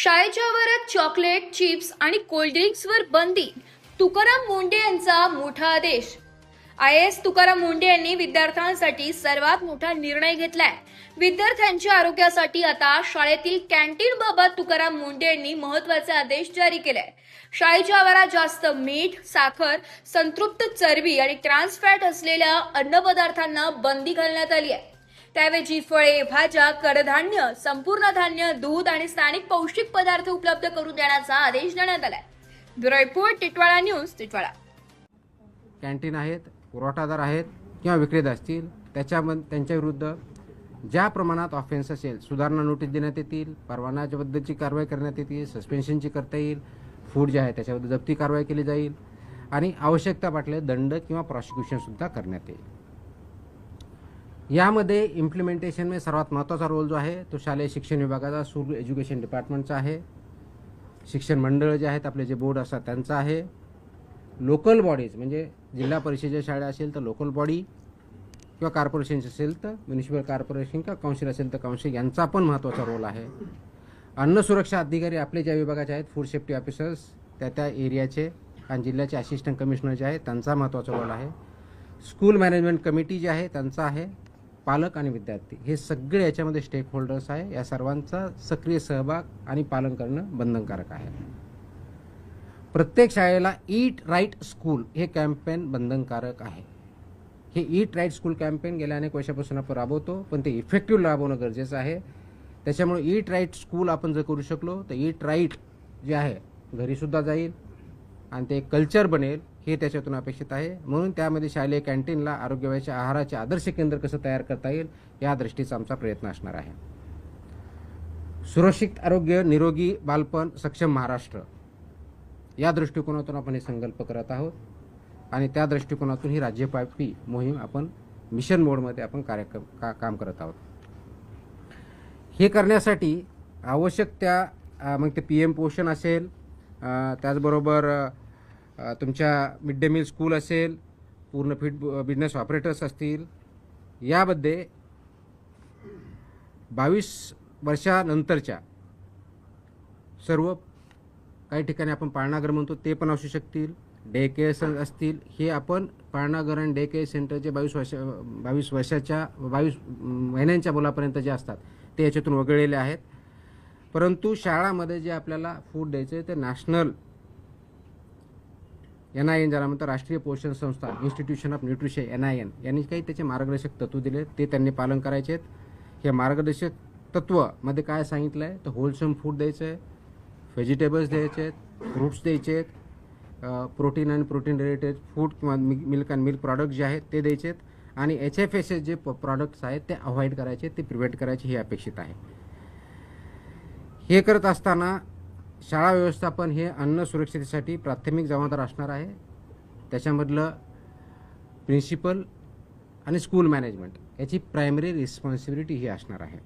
शाळेच्या आवारात chocolate, chips आणि कोल्ड्रिंक्सवर बंदी. तुकाराम मुंडे यांचा मोठा आदेश. IAS तुकाराम मुंडे यांनी विद्यार्थ्यांसाठी सर्वात मोठा निर्णय घेतलाय. विद्यार्थ्यांच्या आरोग्यासाठी आता शाळेतील कॅन्टीन बाबत तुकाराम मुंडे यांनी महत्त्वाचे आदेश जारी केले. शाळेच्या आवारात जास्त मीठ, साखर, संतृप्त चरबी आणि ट्रान्स फॅट असलेल्या अन्नपदार्थांना बंदी घालण्यात आली आहे. त्याऐवजी फळे, भाज्या, कडधान्य, संपूर्ण धान्य, दूध आणि स्थानिक पौष्टिक पदार्थ उपलब्ध करून देण्याचा आदेश देण्यात आलाय. Bureau report, Titwala news, Titwala. Canteen आहेत, पुरवठादार आहेत किंवा विक्रेते असतील त्यांच्या विरुद्ध ज्या प्रमाणात ऑफेन्स असेल सुधारणा नोटीस देण्यात येतील, परवानाच्याबद्दलची कारवाई करण्यात येतील, सस्पेन्शनची करता येईल, फूड जे आहे त्याच्याबद्दल जप्ती कारवाई केली जाईल आणि आवश्यकता वाटले दंड किंवा प्रॉसिक्युशनसुद्धा करण्यात येईल. यामध्ये इम्प्लिमेंटेशनमध्ये सर्वात महत्त्वाचा रोल जो आहे तो शालेय शिक्षण विभागाचा, स्कूल एज्युकेशन डिपार्टमेंटचा आहे. शिक्षण मंडळ जे आहेत आपले जे बोर्ड असतात त्यांचा आहे. लोकल बॉडीज म्हणजे जिल्हा परिषदेच्या शाळा असेल तर लोकल बॉडी किंवा कॉर्पोरेशनची असेल तर म्युनिसिपल कॉर्पोरेशन किंवा काउन्सिल असेल तर काउन्सिल यांचा पण महत्त्वाचा रोल आहे. अन्न सुरक्षा अधिकारी आपले ज्या विभागाचे आहेत, फूड सेफ्टी ऑफिसर्स त्या एरियाचे आणि जिल्ह्याचे असिस्टंट कमिशनर जे आहे त्यांचा महत्त्वाचा रोल आहे. स्कूल मॅनेजमेंट कमिटी जे आहे त्यांचा आहे. पालक आणि विद्यार्थी हे सगळे याच्यामध्ये स्टेक होल्डर्स आहे. या सर्वांचा सक्रिय सहभाग आणि पालन करणं बंधनकारक आहे. प्रत्येक शाळेला ईट राईट स्कूल हे कॅम्पेन बंधनकारक आहे. हे ईट राईट स्कूल कॅम्पेन गेल्या अनेक वर्षापासून आपण राबवतो, पण ते इफेक्टिव्ह राबवणं गरजेचं आहे. त्याच्यामुळे ईट राईट स्कूल आपण जर करू शकलो तर ईट राईट जे आहे घरीसुद्धा जाईल आणि ते कल्चर बनेल हे त्याच्यातून अपेक्षित आहे. म्हणून त्यामध्ये शालेय कॅन्टीनला आरोग्यवाच्या आहाराचे आदर्श केंद्र कसं तयार करता येईल या दृष्टीचा आमचा प्रयत्न असणार आहे. सुरक्षित आरोग्य, निरोगी बालपण, सक्षम महाराष्ट्र या दृष्टिकोनातून आपण हे संकल्प करत आहोत आणि त्या दृष्टिकोनातून ही राज्यव्यापी मोहीम आपण मिशन मोडमध्ये आपण काम करत आहोत. हे करण्यासाठी आवश्यक त्या मग ते PM पोषण असेल, त्याचबरोबर तुमच्या मिड डे मील स्कूल असेल, पूर्ण फीड बिझनेस ऑपरेटर्स असतील, यामध्ये 22 वर्षानंतरच्या सर्व काही ठिकाणी आपण पाळणाघर म्हणतो ते पण असू शकतील, डे केअर असतील. हे आपण पाळणाघर आणि डे केअर सेंटरचे 22 महिन्यांच्या मुलापर्यंत जे असतात ते याच्यातून वगळलेले आहेत. परंतु शाळामध्ये जे आपल्याला फूड द्यायचं आहे ते नॅशनल NIN ज्याला म्हणतात राष्ट्रीय पोषण संस्था, इन्स्टिट्यूशन ऑफ न्यूट्रिशन NIN यांनी काही त्याचे मार्गदर्शक तत्व दिले ते त्यांनी पालन करायचे आहेत. हे मार्गदर्शक तत्वमध्ये काय सांगितलं आहे तर होलसम फूड द्यायचं आहे, व्हेजिटेबल्स द्यायचे आहेत, फ्रूट्स द्यायचे आहेत, प्रोटीन आणि प्रोटीन रिलेटेड फूड किंवा मिल्क अँड मिल्क प्रॉडक्ट जे आहेत ते द्यायचे आहेत आणि HFSS जे प्रॉडक्ट्स आहेत ते अवॉइड करायचे, ते प्रिव्हेंट करायचे हे अपेक्षित आहे. हे करत असताना शाळा व्यवस्थापन हे अन्न सुरक्षिततेसाठी प्राथमिक जबाबदार असणार आहे. त्याच्यामधलं प्रिन्सिपल आणि स्कूल मॅनेजमेंट याची प्रायमरी रिस्पॉन्सिबिलिटी ही असणार आहे.